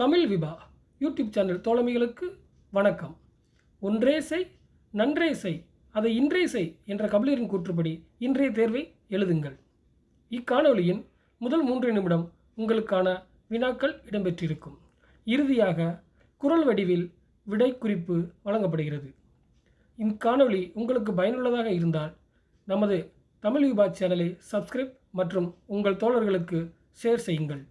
Tamil Vibha YouTube channel தோழமைகளுக்கு வணக்கம். ஒன்றே செய் நன்றே செய் அதை இன்றே செய் என்ற கபிலரின் கூற்றுப்படி இன்றைய தேர்வை எழுதுங்கள். இக்காணொலியின் முதல் 3 நிமிடம் உங்களுக்கான வினாக்கள் இடம்பெற்றிருக்கும். இறுதியாக குரல் வடிவில் விடை குறிப்பு வழங்கப்படுகிறது. இக்காணொலி உங்களுக்கு பயனுள்ளதாக இருந்தால் நமது தமிழ் விபா சேனலை சப்ஸ்கிரைப் மற்றும் உங்கள் தோழர்களுக்கு ஷேர் செய்யுங்கள்.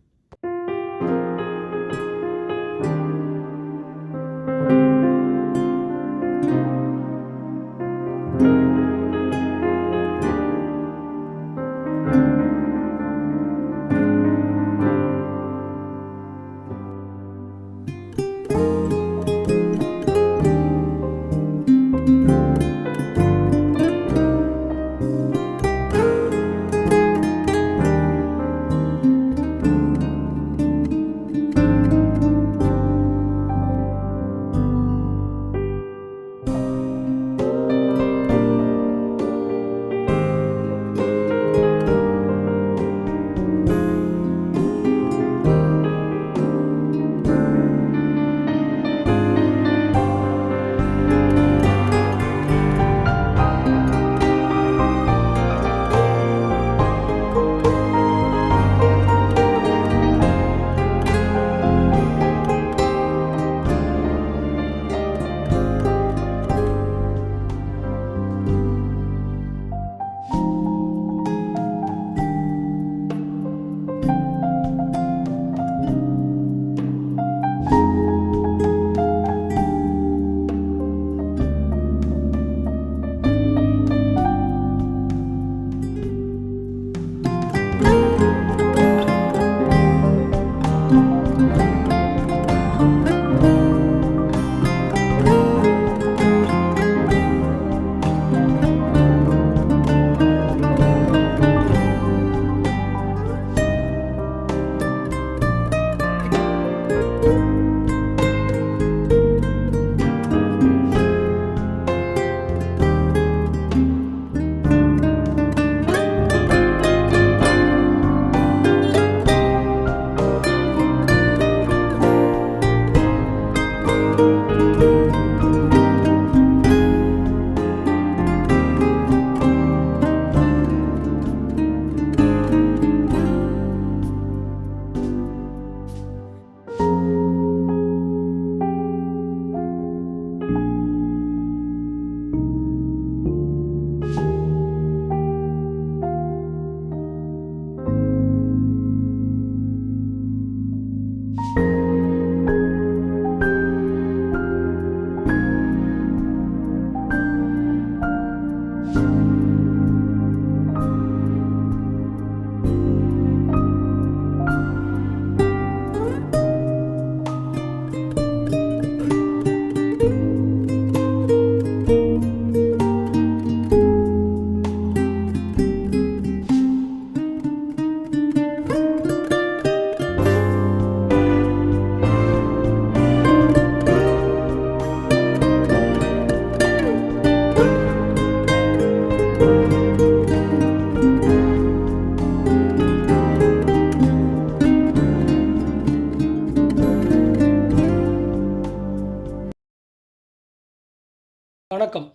வணக்கம்.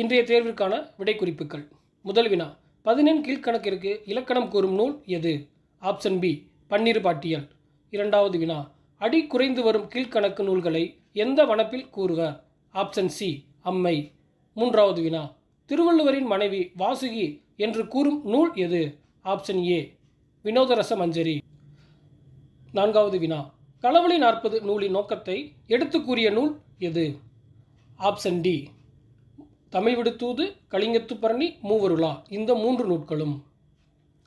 இன்றைய தேர்விற்கான விடை குறிப்புகள். முதல் வினா, 10 கீழ்கணக்கிற்கு இலக்கணம் கூறும் நூல் எது? ஆப்ஷன் பி, பன்னிரு பாட்டியல். இரண்டாவது வினா, அடி குறைந்து வரும் கீழ்கணக்கு நூல்களை எந்த வனப்பில் கூறுவர்? ஆப்ஷன் சி, அம்மை. மூன்றாவது வினா, திருவள்ளுவரின் மனைவி வாசுகி என்று கூறும் நூல் எது? ஆப்ஷன் ஏ, வினோதரச மஞ்சரி. நான்காவது வினா, களவழி 40 நூலின் நோக்கத்தை எடுத்து கூறிய நூல் எது? ஆப்ஷன் டி, தமிழ் விடுத்தூது, கலிங்கத்து பரணி, மூவருலா. இந்த 3 நூட்களும்.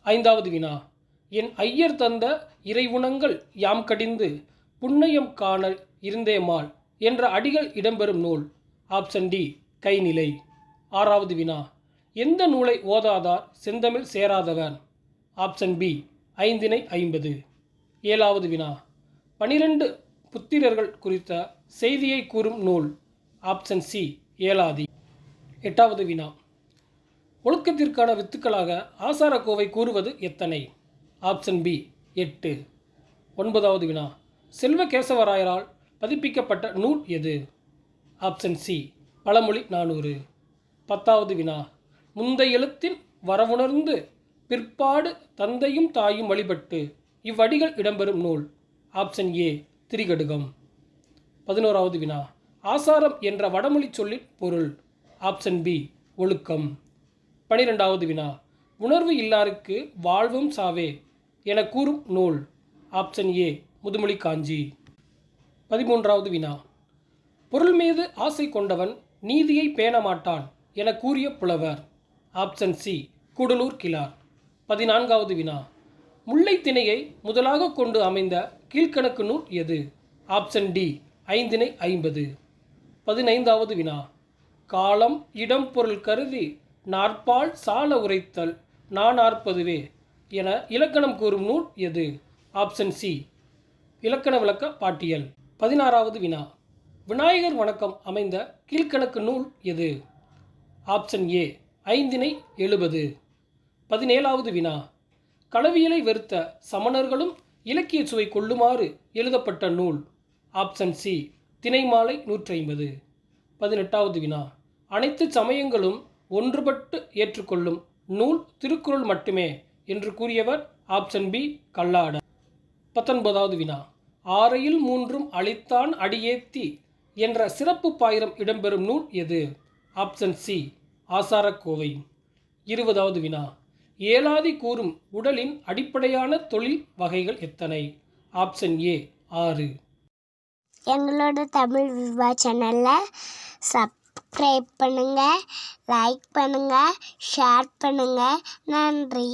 ஐந்தாவது வினா, என் ஐயர் தந்த இறைவுணங்கள் யாம் கடிந்து புண்ணியம் காணல் இருந்தேமால் என்ற அடிகள் இடம்பெறும் நூல்? ஆப்ஷன் டி, கைநிலை. ஆறாவது வினா, எந்த நூலை ஓதாதார் செந்தமிழ் சேராதவன்? Option B, ஐந்தினை 50. ஏழாவது வினா, 12 புத்திரர்கள் குறித்த செய்தியை கூறும் நூல்? ஆப்ஷன் சி, ஏலாதி. எட்டாவது வினா, ஒழுக்கத்திற்கான வித்துக்களாக ஆசாரக்கோவை கூறுவது எத்தனை? Option B, 8. ஒன்பதாவது வினா, செல்வகேசவராயரால் பதிப்பிக்கப்பட்ட நூல் எது? ஆப்ஷன் சி பழமொழி 400. 10வது வினா. முந்தை எழுத்தின் வரவுணர்ந்து பிற்பாடு தந்தையும் தாயும் வழிபட்டு இவ்வடிகள் இடம்பெறும் நூல். Option A Thirikadugam. 11வது வினா. ஆசாரம் என்ற வடமொழி சொல்லின் பொருள். ஆப்ஷன் பி ஒழுக்கம். 12வது வினா. உணர்வு இல்லாருக்கு வாழ்வும் சாவே என கூறும் நூல். ஆப்ஷன் ஏ முதுமொழி காஞ்சி. 13வது வினா. பொருள் மீது ஆசை கொண்டவன் நீதியை பேண மாட்டான் என கூறிய புலவர். ஆப்ஷன் சி கூடலூர் கிழார். 14வது வினா. முல்லை திணையை முதலாக கொண்டு அமைந்த கீழ்க்கணக்கு நூல் எது? ஆப்ஷன் டி ஐந்திணை 50. 15வது வினா. காலம் இடம் பொருள் கருதி நாற்பால் சால உரைத்தல் நானாற்பதுவே என இலக்கணம் கூறும் நூல் எது? ஆப்ஷன் சி இலக்கண விளக்க பாட்டியல். 16வது வினா. விநாயகர் வணக்கம் அமைந்த கீழ்க்கணக்கு நூல் எது? ஆப்ஷன் ஏ ஐந்திணை 70. 17வது வினா. களவியலை வெறுத்த சமணர்களும் இலக்கிய சுவை கொள்ளுமாறு எழுதப்பட்ட நூல். Option C திணைமாலை 150. 18வது வினா. அனைத்து சமயங்களும் ஒன்றுபட்டு ஏற்றுக்கொள்ளும் நூல் திருக்குறள் மட்டுமே என்று கூறியவர். Option B Kalladar. 19வது வினா. ஆரையில் மூன்றும் அளித்தான் அடியேத்தி என்ற சிறப்பு பாயிரம் இடம்பெறும் நூல் எது? Option C Acharakkovai. 20வது வினா. ஏலாதி கூறும் உடலின் அடிப்படையான தொழில் வகைகள் எத்தனை? Option A 6. எங்களோட தமிழ் விவா சேனலில் சப்ஸ்கிரைப் பண்ணுங்கள், லைக் பண்ணுங்கள், ஷேர் பண்ணுங்கள். நன்றி.